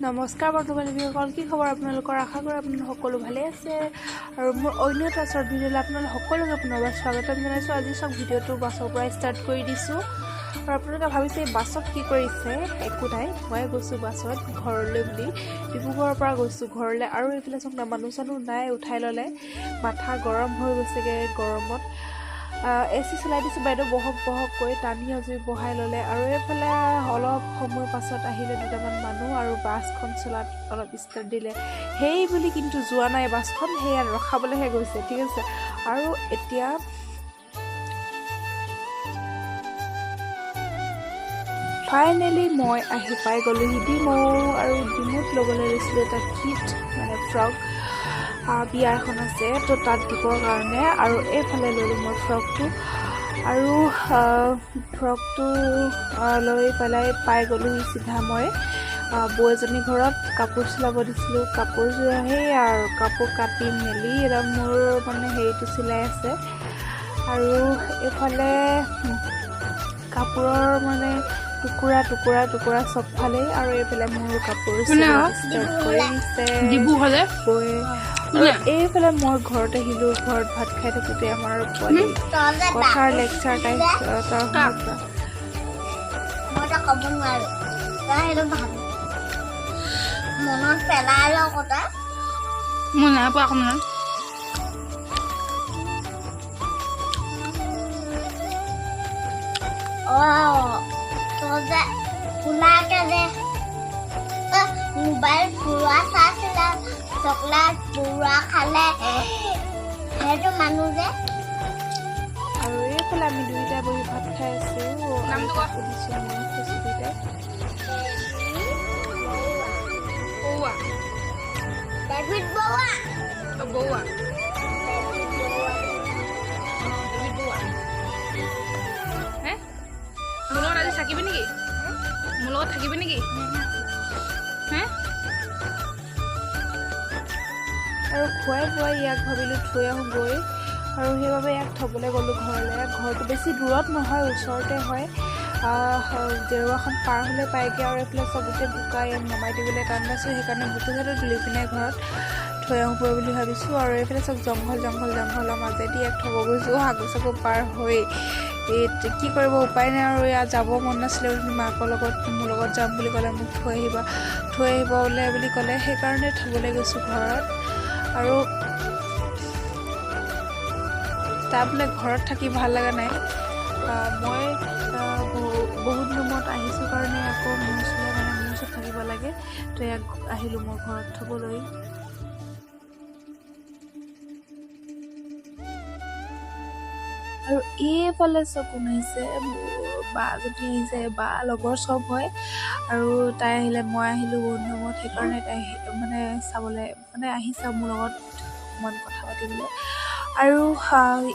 নমস্কাৰ বন্ধু-বান্ধৱীসকল, কি খবৰ আপোনালোকৰ? আশা কৰোঁ আপোনালোক সকলো ভালে আছে আৰু মোৰ অন্য এটা শ্বৰ্ট ভিডিঅ'লৈ আপোনালোক সকলোকে পুনৰবাৰ স্বাগতম জনাইছোঁ। আজি চব ভিডিঅ'টো বাছৰ পৰা ষ্টাৰ্ট কৰি দিছোঁ আৰু আপোনালোকে ভাবিছে এই বাছত কি কৰিছে? একো নাই, মই গৈছোঁ বাছত ঘৰলৈ বুলি। ডিব্ৰুগড়ৰ পৰা গৈছোঁ ঘৰলৈ আৰু এইফালে চব মানুহ চানুহ নাই, উঠাই ল'লে। মাথা গৰম হৈ গৈছেগৈ গৰমত। AC চলাই দিছোঁ, বাইদেউ বহক টানি আজৰি বহাই ল'লে আৰু এইফালে অলপ সময় পাছত আহিলে দুটামান মানুহ আৰু বাছখন চলাত অলপ ষ্টাৰ্ট দিলে। সেই বুলি কিন্তু যোৱা নাই বাছখন, সেয়া ৰখাবলৈহে গৈছে, ঠিক আছে। আৰু এতিয়া ফাইনেলি মই আহি পাই গ'লোহি ডিমৌ, আৰু ডিমৌত ল'বলৈ লৈছিলোঁ এটা কিট মানে ফ্ৰক। বিয়া এখন আছে তো তাত দিবৰ কাৰণে, আৰু এইফালে ল'লোঁ মই ফ্ৰকটো আৰু ফ্ৰকটো লৈ পেলাই পাই গ'লোহি চিধা মই বৌ এজনী ঘৰত। কাপোৰ চিলাব দিছিলোঁ, কাপোৰযোৰ সেই আৰু কাপোৰ কাটি মেলি একদম মোৰ মানে হেৰিটো চিলাই আছে আৰু এইফালে কাপোৰৰ মানে টুকুৰা চবফালেই, আৰু এইফালে মোৰ কাপোৰ ষ্টাৰ্ট কৰি দিছে বৌয়ে। আৰু এইফালে মই ঘৰত আহিলোঁ, ঘৰত ভাত খাই থাকোঁতে আমাৰ পোৱালি কথাৰ লেকচাৰ টাইপ তাৰ ক'ব নোৱাৰো, সেইটো ভাবো মনত পেলাই লওঁ কথা মই নাই পোৱা অকণমান। তই যে শুনাকে যে মোবাইল পুৰা চাইছিলে, চকলেট পুৰা খালে, সেইটো মানুহ যে। আৰু এইফালে আমি দুয়োটাই বহি ভাত খাই আছোঁ। সুধিছোঁ মই কৈছোঁ দুয়োটাই ডেভিড বৰুৱা। মোৰ লগত আজি থাকিবি নেকি? মোৰ লগত থাকিবি নেকি? আৰু খুৱাই বোৱাই ইয়াক ভাবিলোঁ থৈ আহোঁগৈ, আৰু সেইবাবে ইয়াক থ'বলৈ গ'লোঁ ঘৰলৈ। ঘৰটো বেছি দূৰত নহয়, ওচৰতে হয়। জেৰুৱাখন পাৰ হ'লে পায়গৈ, আৰু এইফালে চব গোটেই বোকা, ইয়াক নমাই দিবলৈ টান পাইছোঁ, সেইকাৰণে বোকাটো তুলি পিনে ঘৰত থৈ আহোঁগৈ বুলি ভাবিছোঁ। আৰু এইফালে চব জংঘলৰ মাজেদি ইয়াক থ'ব গৈছোঁ, সাগু চাগু পাৰ হৈ। কি কৰিব, উপায় নাই আৰু। ইয়াত যাব মন নাছিলে, মাকৰ লগত মোৰ লগত যাম বুলি ক'লে, মোক থৈ আহিব বুলি ক'লে, সেইকাৰণে থ'বলৈ গৈছোঁ ঘৰত। আৰু তাৰ বোলে ঘৰত থাকি ভাল লগা নাই। মই বহুত ৰুমত আহিছোঁ কাৰণে আকৌ মোৰ ওচৰত থাকিব লাগে, তো ইয়াক আহিলোঁ মই ঘৰত থ'বলৈ। আৰু এইফালে চব কোন আহিছে, বা যদি আহিছে, বা লগৰ চব হয়, আৰু তাই আহিলে, মই আহিলোঁ বহুত ৰুমত, সেইকাৰণে তাই মানে চাবলৈ মানে আহিছে মোৰ লগত অকণমান কথা পাতিবলৈ। আৰু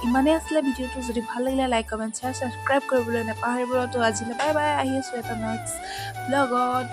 ইমানেই আছিলে ভিডিঅ'টো। যদি ভাল লাগিলে লাইক, কমেণ্ট, শ্বেয়াৰ, ছাবস্ক্ৰাইব কৰিবলৈ নাপাহৰিব। তো আজিলৈ বাই বাই, আহি আছোঁ এটা নেক্সট ব্লগত।